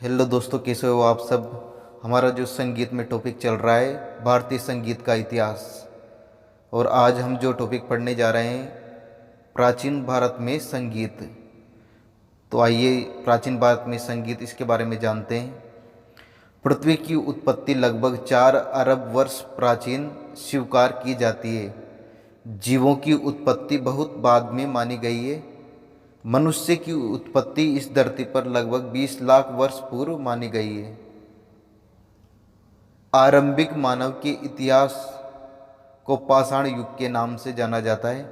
Hello दोस्तों, कैसे हो आप सब। हमारा जो संगीत में टॉपिक चल रहा है भारतीय संगीत का इतिहास। और आज हम जो टॉपिक पढ़ने जा रहे हैं प्राचीन भारत में संगीत। तो आइए प्राचीन भारत में संगीत इसके बारे में जानते हैं। पृथ्वी की उत्पत्ति लगभग 4 अरब वर्ष प्राचीन स्वीकार की जाती है। जीवों की उत्पत्ति बहुत बाद में मानी गई है। मनुष्य की उत्पत्ति इस धरती पर लगभग 20 लाख वर्ष पूर्व मानी गई है। आरंभिक मानव के इतिहास को पाषाण युग के नाम से जाना जाता है।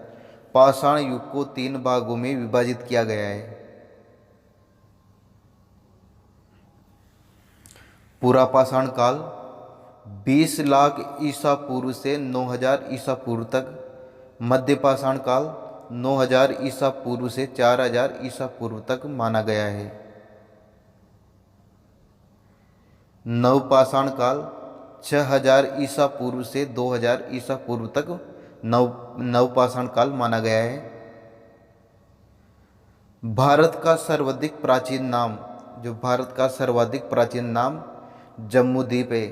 पाषाण युग को 3 भागों में विभाजित किया गया है। पूरा पाषाण काल 20 लाख ईसा पूर्व से 9000 ईसा पूर्व तक। मध्य पाषाण काल 9000 ईसा पूर्व से 4000 ईसा पूर्व तक माना गया है। नवपाषाण काल 6000 ईसा पूर्व से 2000 ईसा पूर्व तक नवपाषाण काल माना गया है। भारत का सर्वाधिक प्राचीन नाम भारत का सर्वाधिक प्राचीन नाम जम्बूद्वीप है।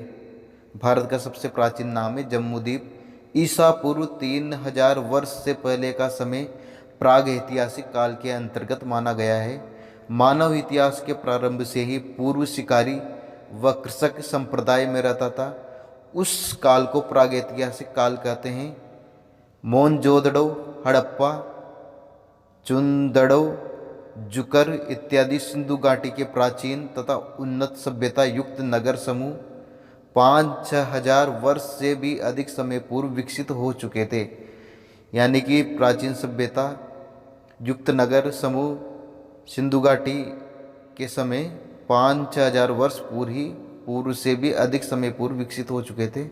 भारत का सबसे प्राचीन नाम है जम्बूद्वीप। ईसा पूर्व 3000 वर्ष से पहले का समय प्राग ऐतिहासिक काल के अंतर्गत माना गया है। मानव इतिहास के प्रारंभ से ही पूर्व शिकारी व कृषक संप्रदाय में रहता था। उस काल को प्रागैतिहासिक काल कहते हैं। मोहनजोदड़ो, हड़प्पा, चुंदड़ो, जुकर इत्यादि सिंधु घाटी के प्राचीन तथा उन्नत सभ्यता युक्त नगर समूह 5-6 हजार वर्ष से भी अधिक समय पूर्व विकसित हो चुके थे। यानी कि प्राचीन सभ्यता युक्त नगर समूह सिंधु घाटी के समय 5-6 हजार वर्ष पूर्व से भी अधिक समय पूर्व विकसित हो चुके थे।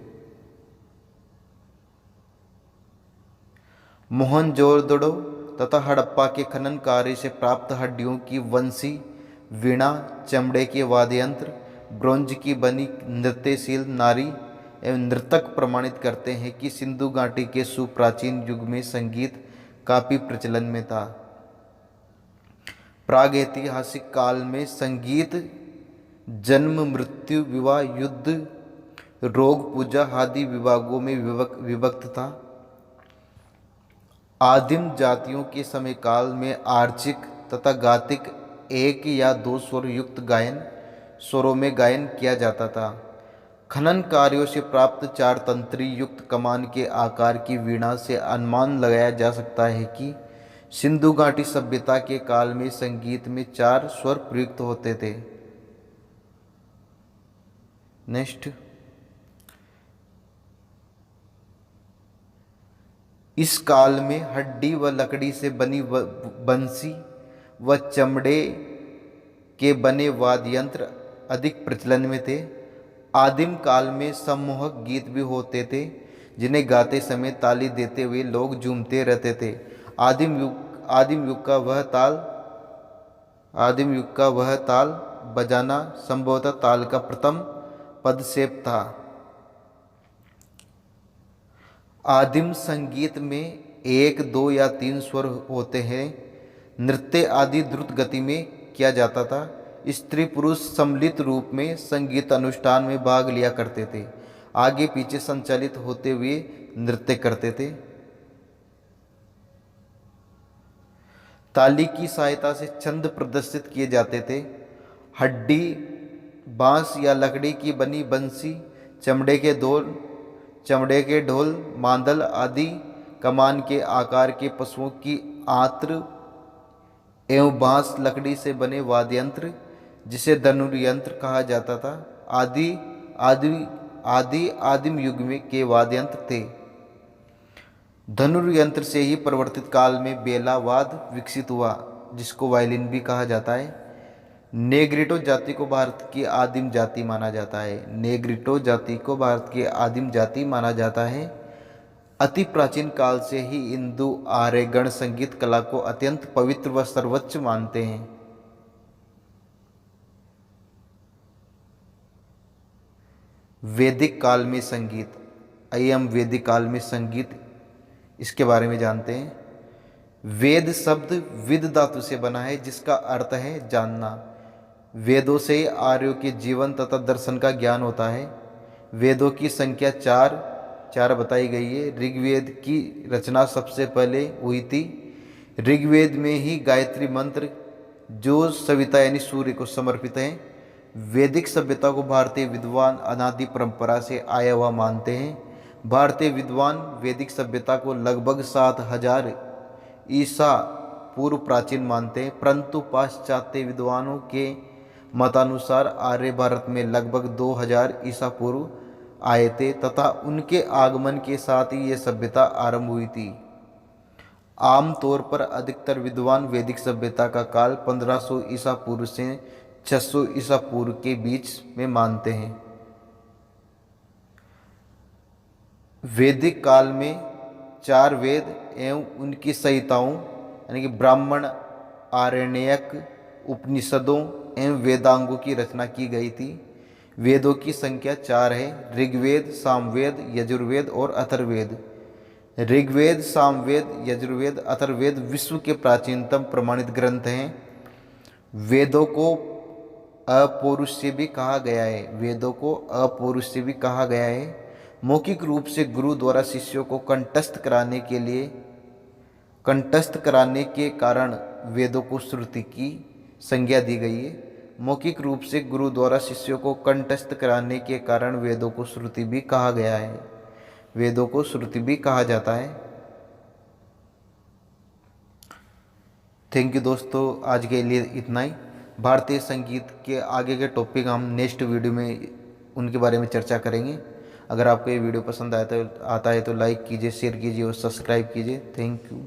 मोहनजोदड़ो तथा हड़प्पा के खनन कार्य से प्राप्त हड्डियों की वंशी, वीणा, चमड़े के वाद्य यंत्र, ब्रोंज की बनी नृत्यशील नारी एवं नर्तक प्रमाणित करते हैं कि सिंधु घाटी के सुप्राचीन युग में संगीत काफी प्रचलन में था। प्रागैतिहासिक काल में संगीत जन्म, मृत्यु, विवाह, युद्ध, रोग, पूजा आदि विभागों में विभक्त था। आदिम जातियों के समय काल में आर्चिक तथा गातिक 1 या 2 स्वर युक्त स्वरों में गायन किया जाता था। खनन कार्यों से प्राप्त 4 तंत्री युक्त कमान के आकार की वीणा से अनुमान लगाया जा सकता है कि सिंधु घाटी सभ्यता के काल में संगीत में 4 स्वर प्रयुक्त होते थे। नेक्स्ट, इस काल में हड्डी व लकड़ी से बनी बंसी व चमड़े के बने वाद्य यंत्र अधिक प्रचलन में थे। आदिम काल में सम्मोहक गीत भी होते थे जिन्हें गाते समय ताली देते हुए लोग झूमते रहते थे। आदिम युग का वह ताल बजाना संभवतः ताल का प्रथम पदक्षेप था। आदिम संगीत में 1, 2 या 3 स्वर होते हैं। नृत्य आदि द्रुत गति में किया जाता था। स्त्री पुरुष सम्मिलित रूप में संगीत अनुष्ठान में भाग लिया करते थे। आगे पीछे संचालित होते हुए नृत्य करते थे। ताली की सहायता से छंद प्रदर्शित किए जाते थे। हड्डी, बांस या लकड़ी की बनी बंसी, चमड़े के ढोल, मांदल आदि, कमान के आकार के पशुओं की आंत्र एवं बांस लकड़ी से बने वाद्य यंत्र जिसे धनुर्यंत्र कहा जाता था आदिम युग में के वाद्य यंत्र थे। धनुर्यंत्र से ही परिवर्तित काल में बेला वाद विकसित हुआ जिसको वायलिन भी कहा जाता है। नेग्रिटो जाति को भारत की आदिम जाति माना जाता है। नेग्रिटो जाति को भारत की आदिम जाति माना जाता है। अति प्राचीन काल से ही हिंदू आर्यगण संगीत कला को अत्यंत पवित्र व सर्वोच्च मानते हैं। वैदिक काल में संगीत। आइए हम वैदिक काल में संगीत इसके बारे में जानते हैं। वेद शब्द विद धातु से बना है जिसका अर्थ है जानना। वेदों से आर्यों के जीवन तथा दर्शन का ज्ञान होता है। वेदों की संख्या चार बताई गई है। ऋग्वेद की रचना सबसे पहले हुई थी। ऋग्वेद में ही गायत्री मंत्र, जो सविता यानी सूर्य को समर्पित है। वैदिक सभ्यता को भारतीय विद्वान अनादि परंपरा से आया हुआ मानते हैं। भारतीय विद्वान वैदिक सभ्यता को लगभग 7,000 ईसा पूर्व प्राचीन मानते हैं, परंतु पाश्चात्य विद्वानों के मतानुसार आर्य भारत में लगभग 2000 ईसा पूर्व आए थे तथा उनके आगमन के साथ ही यह सभ्यता आरंभ हुई थी। आमतौर पर अधिकतर विद्वान वैदिक सभ्यता का काल 1500 ईसा पूर्व से 600 ईसा पूर्व के बीच में मानते हैं। वैदिक काल में 4 वेद एवं उनकी संहिताओं यानी कि ब्राह्मण, आरण्यक, उपनिषदों एवं वेदांगों की रचना की गई थी। वेदों की संख्या 4 है। ऋग्वेद, सामवेद, यजुर्वेद और अथर्ववेद। ऋग्वेद, सामवेद, यजुर्वेद, अथर्ववेद विश्व के प्राचीनतम प्रमाणित ग्रंथ हैं। वेदों को अपौरुषीय भी कहा गया है। वेदों को अपौरुषीय भी कहा गया है। मौखिक रूप से गुरु द्वारा शिष्यों को कंठस्थ कराने के कारण वेदों को श्रुति की संज्ञा दी गई है। मौखिक रूप से गुरु द्वारा शिष्यों को कंठस्थ कराने के कारण वेदों को श्रुति भी कहा गया है। वेदों को श्रुति भी कहा जाता है। थैंक यू दोस्तों, आज के लिए इतना ही। भारतीय संगीत के आगे के टॉपिक हम नेक्स्ट वीडियो में उनके बारे में चर्चा करेंगे। अगर आपको ये वीडियो पसंद आता है तो लाइक कीजिए, शेयर कीजिए और सब्सक्राइब कीजिए। Thank you.